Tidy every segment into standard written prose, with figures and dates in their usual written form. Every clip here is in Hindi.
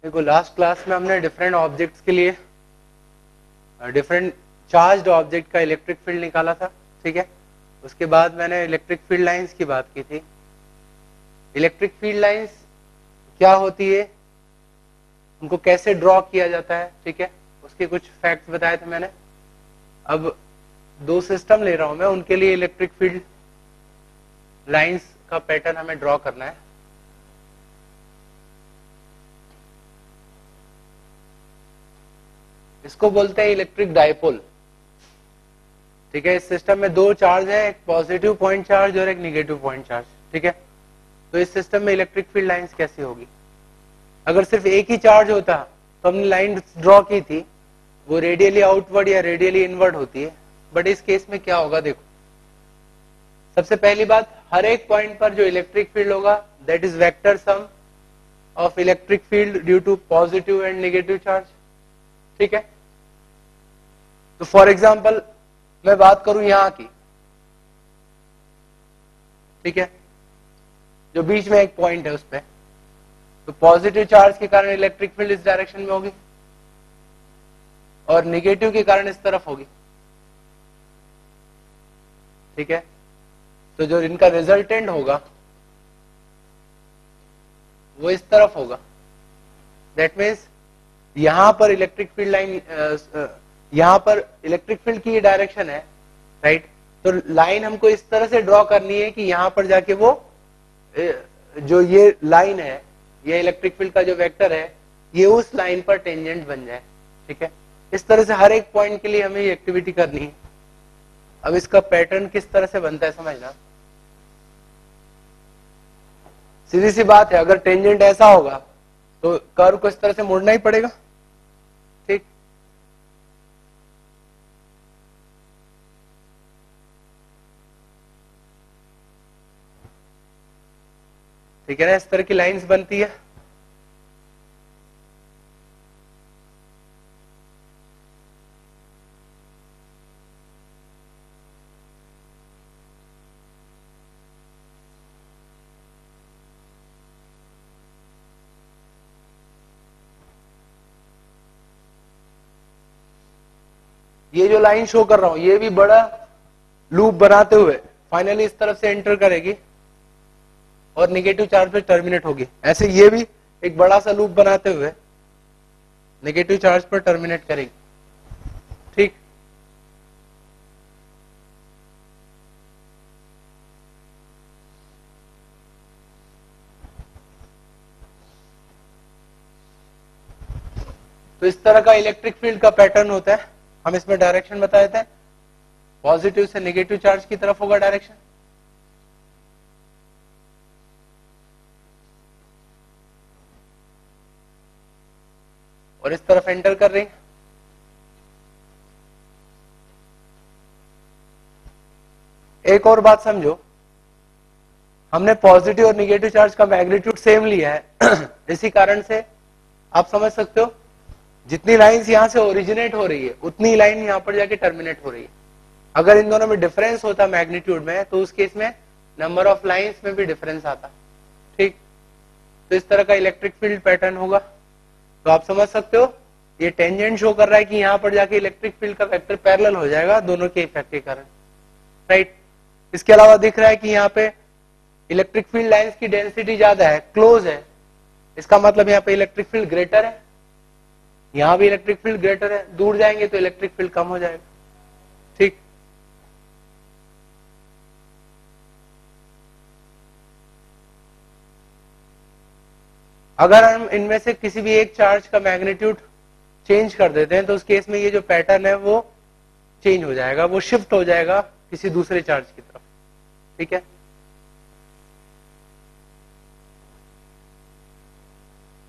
देखो लास्ट क्लास में हमने डिफरेंट ऑब्जेक्ट्स के लिए डिफरेंट चार्ज्ड ऑब्जेक्ट का इलेक्ट्रिक फील्ड निकाला था, ठीक है। उसके बाद मैंने इलेक्ट्रिक फील्ड लाइंस की बात की थी। इलेक्ट्रिक फील्ड लाइंस क्या होती है, उनको कैसे ड्रॉ किया जाता है, ठीक है, उसके कुछ फैक्ट्स बताए थे मैंने। अब दो सिस्टम ले रहा हूं मैं, उनके लिए इलेक्ट्रिक फील्ड लाइंस का पैटर्न हमें ड्रॉ करना है। इसको बोलते हैं इलेक्ट्रिक डाइपोल, ठीक है। इस सिस्टम में दो चार्ज है, एक पॉजिटिव पॉइंट चार्ज और एक निगेटिव पॉइंट चार्ज, ठीक है। तो इस सिस्टम में इलेक्ट्रिक फील्ड लाइंस कैसी होगी? अगर सिर्फ एक ही चार्ज होता तो हमने लाइन ड्रॉ की थी, वो रेडियली आउटवर्ड या रेडियली इनवर्ड होती है। बट इस केस में क्या होगा, देखो सबसे पहली बात, हर एक पॉइंट पर जो इलेक्ट्रिक फील्ड होगा that is vector sum of electric field due to positive and negative charge, ठीक है। तो फॉर एग्जाम्पल मैं बात करूं यहां की, ठीक है, जो बीच में एक पॉइंट है उस पे, तो पॉजिटिव चार्ज के कारण इलेक्ट्रिक फील्ड इस डायरेक्शन में होगी और निगेटिव के कारण इस तरफ होगी, ठीक है। तो जो इनका रिजल्टेंट होगा वो इस तरफ होगा। दैट मीन्स यहां पर इलेक्ट्रिक फील्ड लाइन, यहां पर इलेक्ट्रिक फील्ड की ये डायरेक्शन है, राइट। तो लाइन हमको इस तरह से ड्रॉ करनी है कि यहां पर जाके वो जो ये लाइन है, ये इलेक्ट्रिक फील्ड का जो वेक्टर है, ये उस लाइन पर टेंजेंट बन जाए, ठीक है। इस तरह से हर एक पॉइंट के लिए हमें ये एक्टिविटी करनी है। अब इसका पैटर्न किस तरह से बनता है समझना। सीधी सी बात है, अगर टेंजेंट ऐसा होगा तो कर्व को इस तरह से मोड़ना ही पड़ेगा, ठीक। ठीक है ना, इस तरह की लाइंस बनती है। ये जो लाइन शो कर रहा हूं, ये भी बड़ा लूप बनाते हुए फाइनली इस तरफ से एंटर करेगी और निगेटिव चार्ज पे टर्मिनेट होगी। ऐसे ये भी एक बड़ा सा लूप बनाते हुए नेगेटिव चार्ज पर टर्मिनेट करेगी, ठीक। तो इस तरह का इलेक्ट्रिक फील्ड का पैटर्न होता है। हम इसमें डायरेक्शन बताए थे, पॉजिटिव से नेगेटिव चार्ज की तरफ होगा डायरेक्शन, और इस तरफ एंटर कर रही। एक और बात समझो, हमने पॉजिटिव और नेगेटिव चार्ज का मैग्नीट्यूड सेम लिया है इसी कारण से आप समझ सकते हो जितनी लाइंस यहां से ओरिजिनेट हो रही है उतनी लाइन यहां पर जाके टर्मिनेट हो रही है। अगर इन दोनों में डिफरेंस होता मैग्नीट्यूड में तो उस केस में नंबर ऑफ लाइंस में भी डिफरेंस आता, ठीक। तो इस तरह का इलेक्ट्रिक फील्ड पैटर्न होगा। तो आप समझ सकते हो ये टेंजेंट शो कर रहा है कि यहां पर जाके इलेक्ट्रिक फील्ड का वेक्टर पैरेलल हो जाएगा दोनों के इफेक्ट के कारण, राइट। इसके अलावा दिख रहा है कि यहाँ पे इलेक्ट्रिक फील्ड लाइंस की डेंसिटी ज्यादा है, क्लोज है। इसका मतलब यहाँ पे इलेक्ट्रिक फील्ड ग्रेटर है, यहां भी इलेक्ट्रिक फील्ड ग्रेटर है। दूर जाएंगे तो इलेक्ट्रिक फील्ड कम हो जाएगा, ठीक। अगर हम इनमें से किसी भी एक चार्ज का मैग्नीट्यूड चेंज कर देते हैं तो उस केस में ये जो पैटर्न है वो चेंज हो जाएगा, वो शिफ्ट हो जाएगा किसी दूसरे चार्ज की तरफ, ठीक है।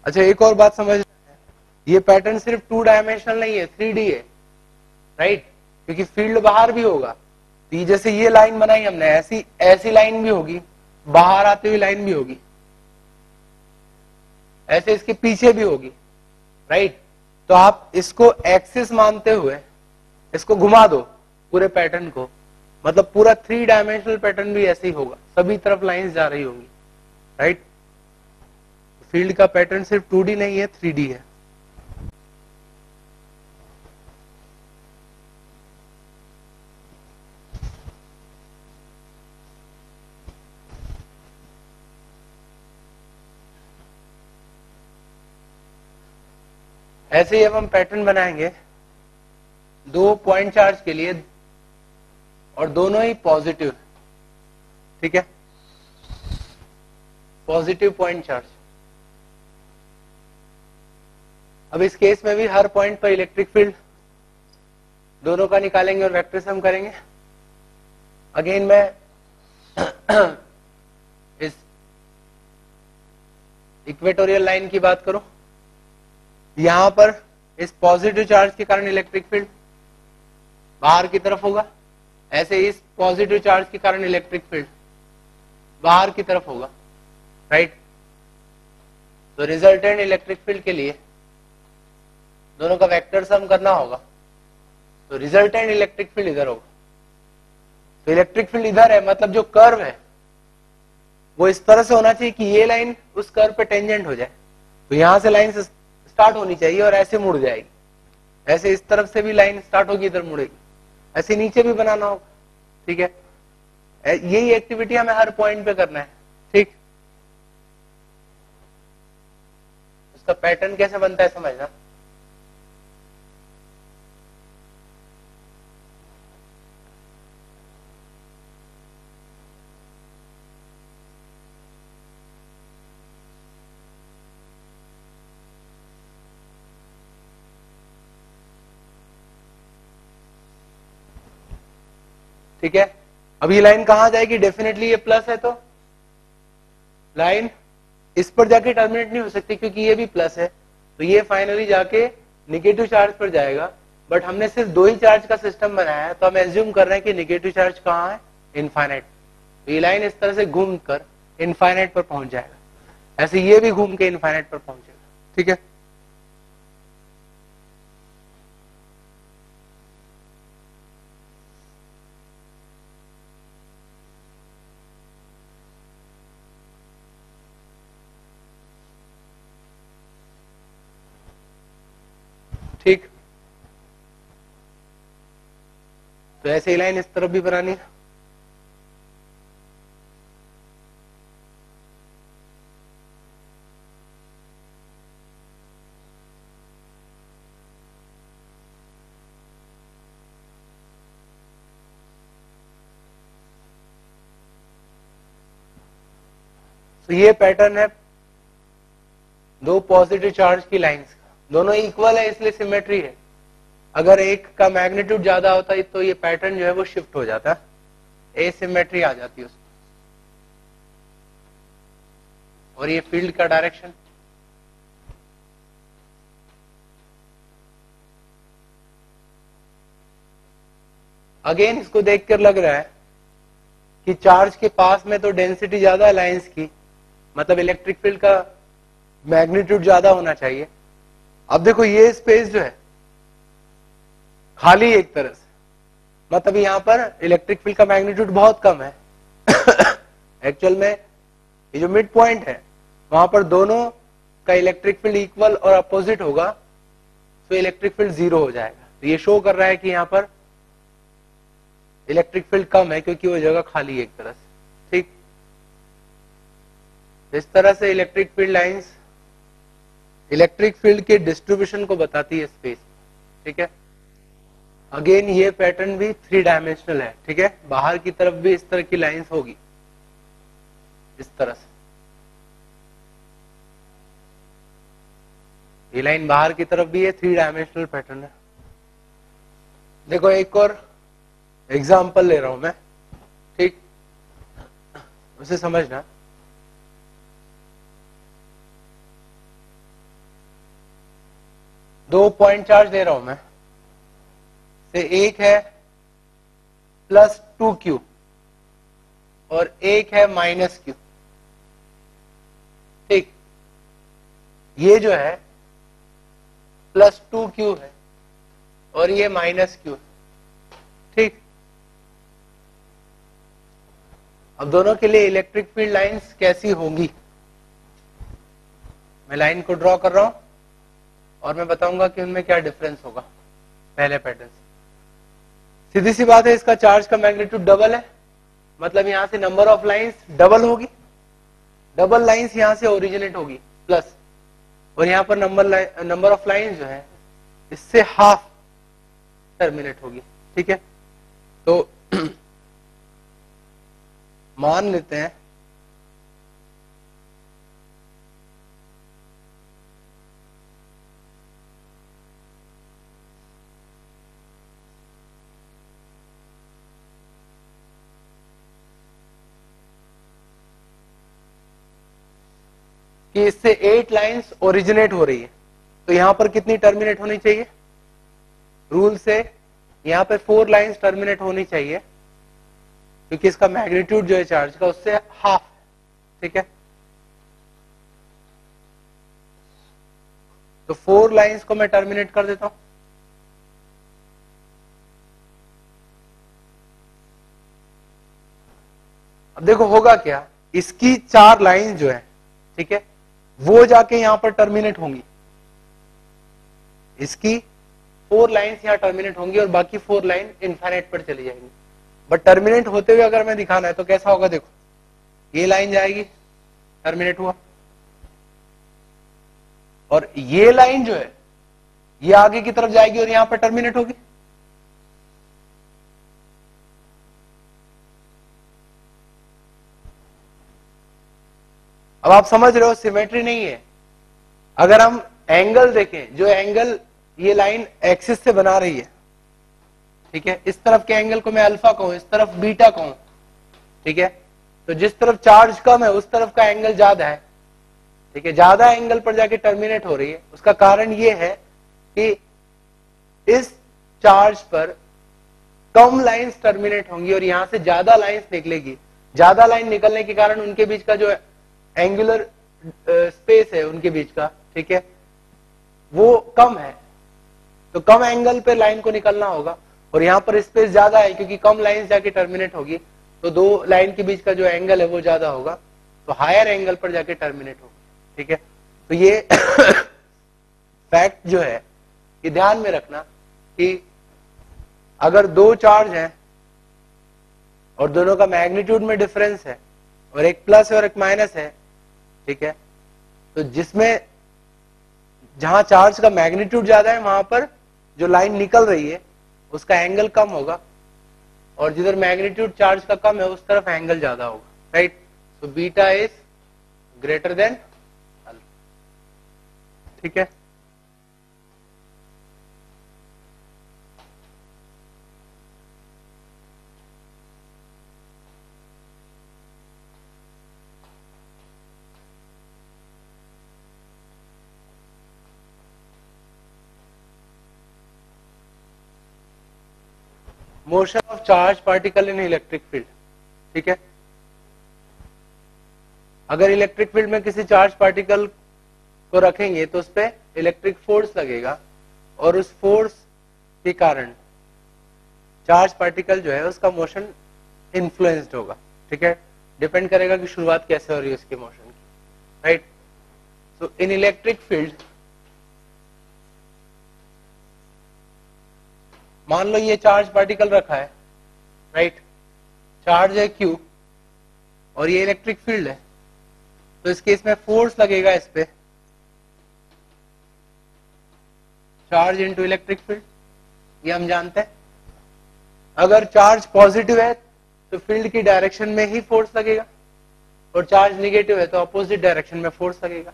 अच्छा, एक और बात समझ, ये पैटर्न सिर्फ 2 डायमेंशनल नहीं है, 3D है, राइट। क्योंकि फील्ड बाहर भी होगा, तो ये जैसे ये लाइन बनाई हमने, ऐसी ऐसी लाइन भी होगी, बाहर आती हुई लाइन भी होगी, ऐसे इसके पीछे भी होगी, राइट। तो आप इसको एक्सिस मानते हुए इसको घुमा दो पूरे पैटर्न को, मतलब पूरा 3 डायमेंशनल पैटर्न भी ऐसे ही होगा, सभी तरफ लाइंस जा रही होंगी, राइट। फील्ड का पैटर्न सिर्फ 2D नहीं है, 3D है। ऐसे ही अब हम पैटर्न बनाएंगे 2 पॉइंट चार्ज के लिए और दोनों ही पॉजिटिव, ठीक है, पॉजिटिव पॉइंट चार्ज। अब इस केस में भी हर पॉइंट पर इलेक्ट्रिक फील्ड दोनों का निकालेंगे और वेक्टर सम करेंगे। अगेन मैं इस इक्वेटोरियल लाइन की बात करूं, यहां पर इस पॉजिटिव चार्ज के कारण इलेक्ट्रिक फील्ड बाहर की तरफ होगा, ऐसे इस पॉजिटिव चार्ज के कारण इलेक्ट्रिक फील्ड बाहर की तरफ होगा, राइट। तो रिजल्टेंट इलेक्ट्रिक फील्ड के लिए दोनों का वेक्टर सम करना होगा, तो रिजल्टेंट इलेक्ट्रिक फील्ड इधर होगा। तो इलेक्ट्रिक फील्ड इधर है, मतलब जो कर्व है वो इस तरह से होना चाहिए कि ये लाइन उस कर्व पे टेंजेंट हो जाए। तो यहां से लाइन स्टार्ट होनी चाहिए और ऐसे मुड़ जाएगी, ऐसे इस तरफ से भी लाइन स्टार्ट होगी, इधर मुड़ेगी, ऐसे नीचे भी बनाना होगा, ठीक है। यही एक्टिविटी हमें हर पॉइंट पे करना है, ठीक। उसका पैटर्न कैसे बनता है समझना। ठीक है, अब ये लाइन कहां जाएगी, डेफिनेटली ये प्लस है, तो लाइन इस पर जाके टर्मिनेट नहीं हो सकती क्योंकि ये भी प्लस है, तो ये फाइनली जाके निगेटिव चार्ज पर जाएगा। बट हमने सिर्फ 2 ही चार्ज का सिस्टम बनाया है, तो हम एज्यूम कर रहे हैं कि निगेटिव चार्ज कहाँ है, इनफाइनाइट। तो ये लाइन इस तरह से घूम कर इनफाइनाइट पर पहुंच जाएगा, ऐसे ये भी घूम के इनफाइनाइट पर पहुंचेगा, ठीक है। ठीक, तो ऐसे ही लाइन इस तरफ भी बनानी है। तो ये पैटर्न है 2 पॉजिटिव चार्ज की लाइंस का, दोनों इक्वल है इसलिए सिमेट्री है। अगर एक का मैग्नीट्यूड ज्यादा होता है तो ये पैटर्न जो है वो शिफ्ट हो जाता है, एसिमेट्री आ जाती है उसमें। और ये फील्ड का डायरेक्शन, अगेन इसको देखकर लग रहा है कि चार्ज के पास में तो डेंसिटी ज्यादा है लाइंस की, मतलब इलेक्ट्रिक फील्ड का मैग्नीट्यूड ज्यादा होना चाहिए। अब देखो ये स्पेस जो है खाली एक तरह से, मतलब यहाँ पर इलेक्ट्रिक फील्ड का मैग्नीट्यूड बहुत कम है। एक्चुअल में ये जो मिड पॉइंट है वहां पर दोनों का इलेक्ट्रिक फील्ड इक्वल और अपोजिट होगा, तो इलेक्ट्रिक फील्ड 0 हो जाएगा। तो ये शो कर रहा है कि यहाँ पर इलेक्ट्रिक फील्ड कम है क्योंकि वो जगह खाली है एक तरह से, ठीक। इस तरह से electric field lines electric field के डिस्ट्रीब्यूशन को बताती है स्पेस, ठीक है। अगेन ये पैटर्न भी 3 डायमेंशनल है, ठीक है। बाहर की तरफ भी इस तरह की लाइंस होगी, इस तरह से ये लाइन बाहर की तरफ भी है, 3 डायमेंशनल पैटर्न है। देखो एक और एग्जाम्पल ले रहा हूं मैं, ठीक, उसे समझना। दो पॉइंट चार्ज ले रहा हूं मैं, से एक है +2q और एक है -q, ठीक। ये जो है +2q है और ये -q है, ठीक। अब दोनों के लिए इलेक्ट्रिक फील्ड लाइंस कैसी होंगी, मैं लाइन को ड्रॉ कर रहा हूं और मैं बताऊंगा कि उनमें क्या डिफरेंस होगा पहले पैटर्न से। सीधी सी बात है, इसका चार्ज का मैग्नीट्यूड डबल है, मतलब यहां से नंबर ऑफ लाइंस डबल होगी, डबल लाइंस यहां से ओरिजिनेट होगी प्लस, और यहां पर नंबर ऑफ लाइंस जो है इससे हाफ टर्मिनेट होगी। ठीक है, तो मान लेते हैं कि इससे 8 लाइंस ओरिजिनेट हो रही है, तो यहां पर कितनी टर्मिनेट होनी चाहिए? रूल से यहां पर 4 लाइंस टर्मिनेट होनी चाहिए, क्योंकि इसका मैग्नीट्यूड जो है चार्ज का उससे हाफ। ठीक है, तो 4 लाइंस को मैं टर्मिनेट कर देता हूं। अब देखो होगा क्या, इसकी 4 लाइंस जो है, ठीक है, वो जाके यहां पर टर्मिनेट होंगी, इसकी 4 लाइंस यहां टर्मिनेट होंगी और बाकी 4 लाइन इनफाइनाइट पर चली जाएंगी। बट टर्मिनेट होते हुए अगर मैं दिखाना है तो कैसा होगा, देखो ये लाइन जाएगी, टर्मिनेट हुआ, और ये लाइन जो है ये आगे की तरफ जाएगी और यहां पर टर्मिनेट होगी। अब आप समझ रहे हो सिमेट्री नहीं है। अगर हम एंगल देखें, जो एंगल ये लाइन एक्सिस से बना रही है, ठीक है, इस तरफ के एंगल को मैं अल्फा कहूं, इस तरफ बीटा कहूं, ठीक है, तो जिस तरफ चार्ज कम है उस तरफ का एंगल ज्यादा है। ठीक है, ज्यादा एंगल पर जाके टर्मिनेट हो रही है, उसका कारण ये है कि इस चार्ज पर कम लाइंस टर्मिनेट होंगी और यहां से ज्यादा लाइंस निकलेगी। ज्यादा लाइन निकलने के कारण उनके बीच का जो एंगुलर स्पेस है उनके बीच का, ठीक है, वो कम है, तो कम एंगल पे लाइन को निकलना होगा, और यहां पर स्पेस ज्यादा है क्योंकि कम लाइन जाके टर्मिनेट होगी, तो 2 लाइन के बीच का जो एंगल है वो ज्यादा होगा, तो हायर एंगल पर जाके टर्मिनेट होगी। ठीक है, तो ये फैक्ट जो है ये ध्यान में रखना कि अगर 2 चार्ज हैं और दोनों का मैग्नीट्यूड में डिफरेंस है और एक प्लस और एक माइनस है, ठीक है, तो जिसमें जहां चार्ज का मैग्नीट्यूड ज्यादा है वहां पर जो लाइन निकल रही है उसका एंगल कम होगा, और जिधर मैग्नीट्यूड चार्ज का कम है उस तरफ एंगल ज्यादा होगा। Right, so beta is greater than alpha. ठीक है, motion of charge particle in electric field. ठीक है, अगर इलेक्ट्रिक फील्ड में किसी चार्ज पार्टिकल को रखेंगे तो उस पर इलेक्ट्रिक फोर्स लगेगा, और उस फोर्स के कारण चार्ज पार्टिकल जो है उसका मोशन इन्फ्लुएंस्ड होगा। ठीक है, डिपेंड करेगा कि शुरुआत कैसे हो रही है उसके मोशन की। राइट, सो इन इलेक्ट्रिक फील्ड मान लो ये चार्ज पार्टिकल रखा है, राइट, चार्ज है Q और ये इलेक्ट्रिक फील्ड है, तो इस केस में फोर्स लगेगा इस पे, चार्ज इनटू इलेक्ट्रिक फील्ड, ये हम जानते हैं। अगर चार्ज पॉजिटिव है तो फील्ड की डायरेक्शन में ही फोर्स लगेगा, और चार्ज नेगेटिव है तो अपोजिट डायरेक्शन में फोर्स लगेगा।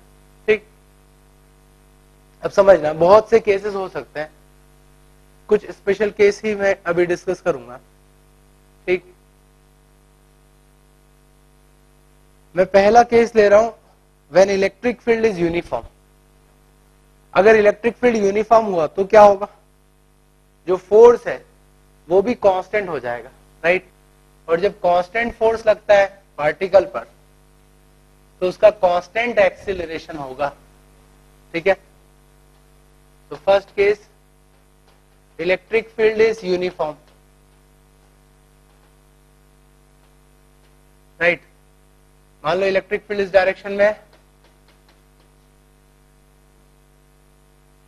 ठीक, अब समझना बहुत से केसेस हो सकते हैं, कुछ स्पेशल केस ही मैं अभी डिस्कस करूंगा। ठीक, मैं पहला केस ले रहा हूं when electric field is uniform. अगर इलेक्ट्रिक फील्ड यूनिफॉर्म हुआ तो क्या होगा, जो फोर्स है वो भी कांस्टेंट हो जाएगा। राइट, और जब कांस्टेंट फोर्स लगता है पार्टिकल पर तो उसका कांस्टेंट एक्सीलरेशन होगा। ठीक है, तो first case electric field is uniform. Right, मान लो इलेक्ट्रिक फील्ड इस डायरेक्शन में है,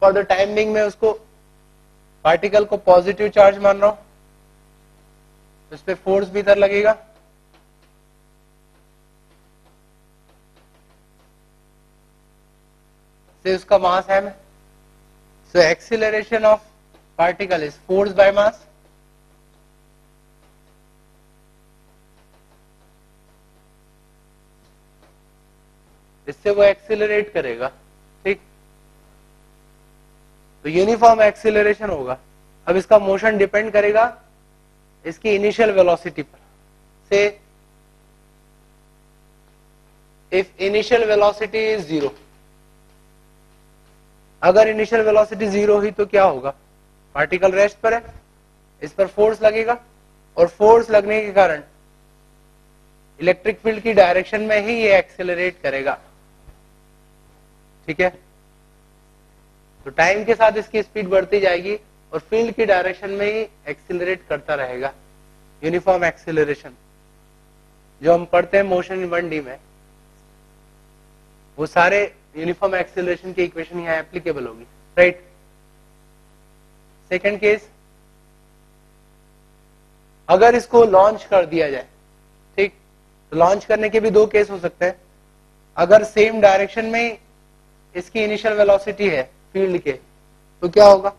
फॉर द टाइम बिंग में उसको पार्टिकल को पॉजिटिव चार्ज मान रहा हूं, इस पे फोर्स भी इधर लगेगा, से उसका मास m है। So acceleration of particle is force by mass. इससे वो एक्सीलरेट करेगा, ठीक। तो यूनिफॉर्म एक्सीलरेशन होगा। अब इसका मोशन डिपेंड करेगा इसकी इनिशियल वेलोसिटी पर। से इफ इनिशियल वेलोसिटी इज 0, अगर इनिशियल वेलोसिटी 0 हुई तो क्या होगा, पार्टिकल रेस्ट पर है, इस पर फोर्स लगेगा और फोर्स लगने के कारण इलेक्ट्रिक फील्ड की डायरेक्शन में ही ये एक्सेलरेट करेगा, ठीक है। तो टाइम के साथ इसकी स्पीड बढ़ती जाएगी और फील्ड की डायरेक्शन में ही एक्सेलरेट करता रहेगा। यूनिफॉर्म एक्सेलरेशन जो हम पढ़ते हैं मोशन इन 1D में, वो सारे यूनिफॉर्म एक्सेलरेशन की इक्वेशन यहाँ एप्लीकेबल होगी, राइट। सेकंड केस, अगर इसको लॉन्च कर दिया जाए, ठीक, तो लॉन्च करने के भी दो केस हो सकते हैं। अगर सेम डायरेक्शन में इसकी इनिशियल वेलोसिटी है फील्ड के, तो क्या होगा,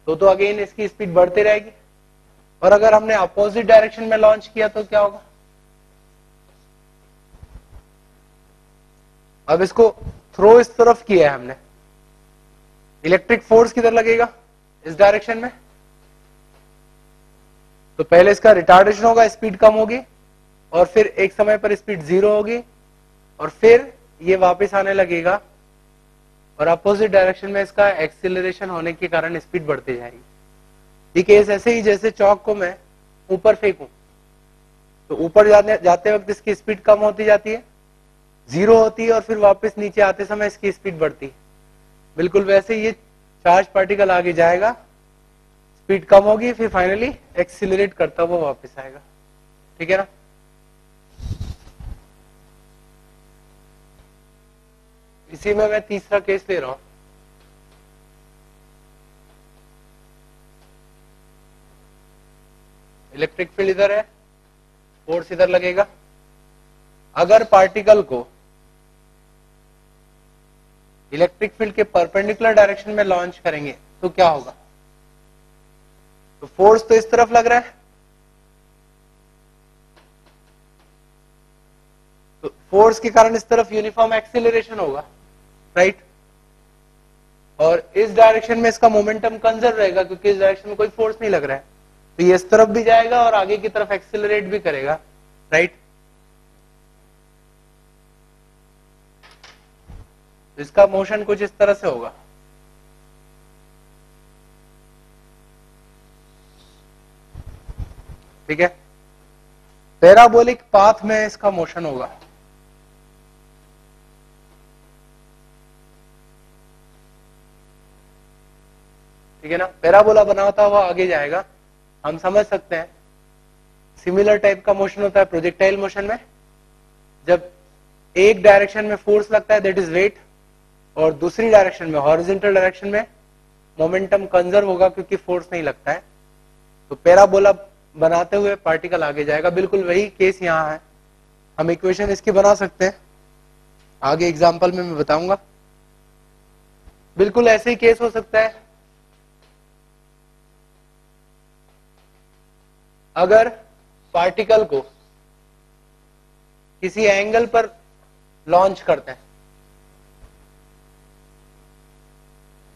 तो अगेन इसकी स्पीड बढ़ती रहेगी। और अगर हमने अपोजिट डायरेक्शन में लॉन्च किया तो क्या होगा, अब इसको थ्रो इस तरफ किया है हमने, इलेक्ट्रिक फोर्स किधर लगेगा, इस डायरेक्शन में, तो पहले इसका रिटार्डेशन होगा, स्पीड कम होगी और फिर एक समय पर स्पीड 0 होगी और फिर ये वापस आने लगेगा और अपोजिट डायरेक्शन में इसका एक्सीलरेशन होने के कारण स्पीड बढ़ती जाएगी। ये केस ऐसे ही जैसे चौक को मैं ऊपर फेंकूं तो ऊपर जाते वक्त इसकी स्पीड कम होती जाती है, 0 होती है और फिर वापस नीचे आते समय इसकी स्पीड बढ़ती है। बिल्कुल वैसे ये चार्ज पार्टिकल आगे जाएगा, स्पीड कम होगी, फिर फाइनली एक्सीलरेट करता हुआ वापस आएगा, ठीक है ना। इसी में मैं तीसरा केस ले रहा हूं। इलेक्ट्रिक फील्ड इधर है, फोर्स इधर लगेगा। अगर पार्टिकल को इलेक्ट्रिक फील्ड के परपेंडिकुलर डायरेक्शन में लॉन्च करेंगे तो क्या होगा, तो फोर्स तो इस तरफ लग रहा है, तो फोर्स के कारण इस तरफ यूनिफॉर्म एक्सीलरेशन होगा, राइट। और इस डायरेक्शन में इसका मोमेंटम कंजर्व रहेगा क्योंकि इस डायरेक्शन में कोई फोर्स नहीं लग रहा है, तो ये इस तरफ भी जाएगा और आगे की तरफ एक्सीलरेट भी करेगा, राइट। इसका मोशन कुछ इस तरह से होगा, ठीक है। पैराबोलिक पाथ में इसका मोशन होगा, ठीक है ना। पैराबोला बनाता हुआ आगे जाएगा, हम समझ सकते हैं। सिमिलर टाइप का मोशन होता है प्रोजेक्टाइल मोशन में, जब एक डायरेक्शन में फोर्स लगता है दैट इज वेट, और दूसरी डायरेक्शन में हॉरिजॉन्टल डायरेक्शन में मोमेंटम कंजर्व होगा क्योंकि फोर्स नहीं लगता है। तो पैराबोला बनाते हुए पार्टिकल आगे जाएगा, बिल्कुल वही केस यहां है। हम इक्वेशन इसकी बना सकते हैं, आगे एग्जांपल में मैं बताऊंगा। बिल्कुल ऐसे ही केस हो सकता है अगर पार्टिकल को किसी एंगल पर लॉन्च करते हैं,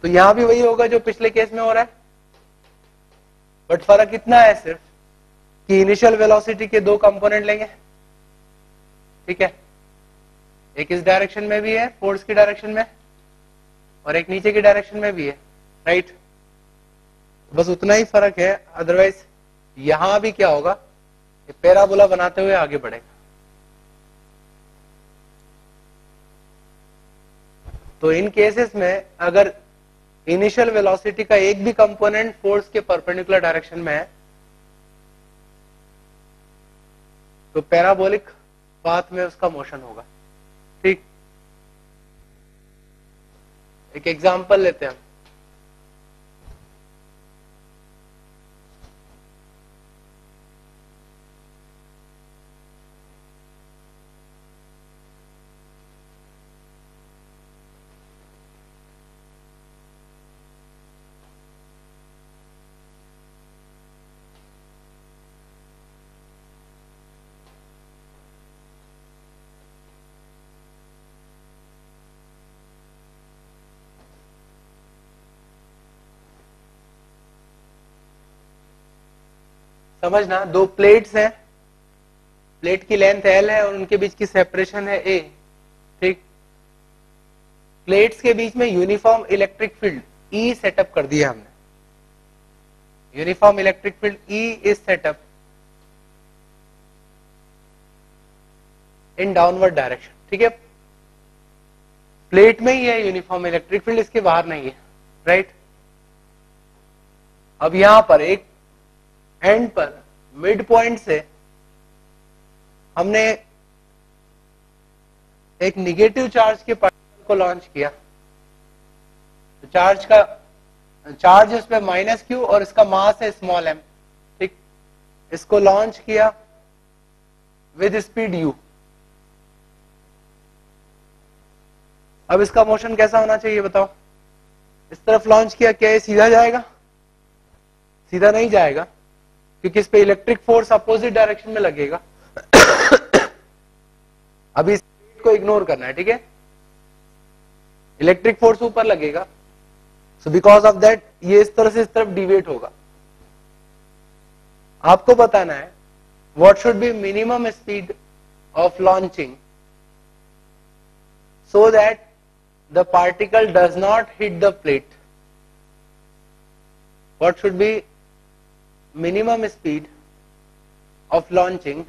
तो यहां भी वही होगा जो पिछले केस में हो रहा है, बट फर्क इतना है सिर्फ कि इनिशियल वेलोसिटी के दो कंपोनेंट लेंगे, ठीक है। एक इस डायरेक्शन में भी है फोर्स की डायरेक्शन में, और एक नीचे की डायरेक्शन में भी है, राइट। बस उतना ही फर्क है, अदरवाइज यहां भी क्या होगा, पैराबोला बनाते हुए आगे बढ़ेगा। तो इन केसेस में अगर इनिशियल वेलोसिटी का एक भी कंपोनेंट फोर्स के परपेंडिकुलर डायरेक्शन में है तो पैराबोलिक पाथ में उसका मोशन होगा, ठीक। एक एग्जांपल लेते हैं हम। समझना, दो प्लेट्स हैं, प्लेट की लेंथ L है और उनके बीच की सेपरेशन है A, ठीक। प्लेट्स के बीच में uniform electric field E setup कर दिया हमने। Uniform electric field E is setup in downward direction, ठीक है। प्लेट में ही है यूनिफॉर्म इलेक्ट्रिक फील्ड, इसके बाहर नहीं है, राइट। अब यहां पर एक एंड पर मिड पॉइंट से हमने एक निगेटिव चार्ज के पार्टिकल को लॉन्च किया। तो चार्ज उस पे -q और इसका मास है स्मॉल m, ठीक। इसको लॉन्च किया विद स्पीड u। अब इसका मोशन कैसा होना चाहिए बताओ? इस तरफ लॉन्च किया, क्या ये सीधा जाएगा? सीधा नहीं जाएगा, क्योंकि इस पे इलेक्ट्रिक फोर्स अपोजिट डायरेक्शन में लगेगा। अभी इस को इग्नोर करना है, ठीक है। इलेक्ट्रिक फोर्स ऊपर लगेगा, सो बिकॉज ऑफ दैट ये इस तरह से इस तरफ डिवेट होगा। आपको बताना है what should be minimum speed of launching so that the particle does not hit the plate. What should be minimum speed of launching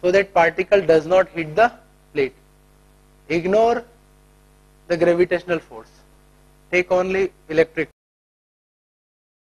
so that particle does not hit the plate. Ignore the gravitational force, take only electric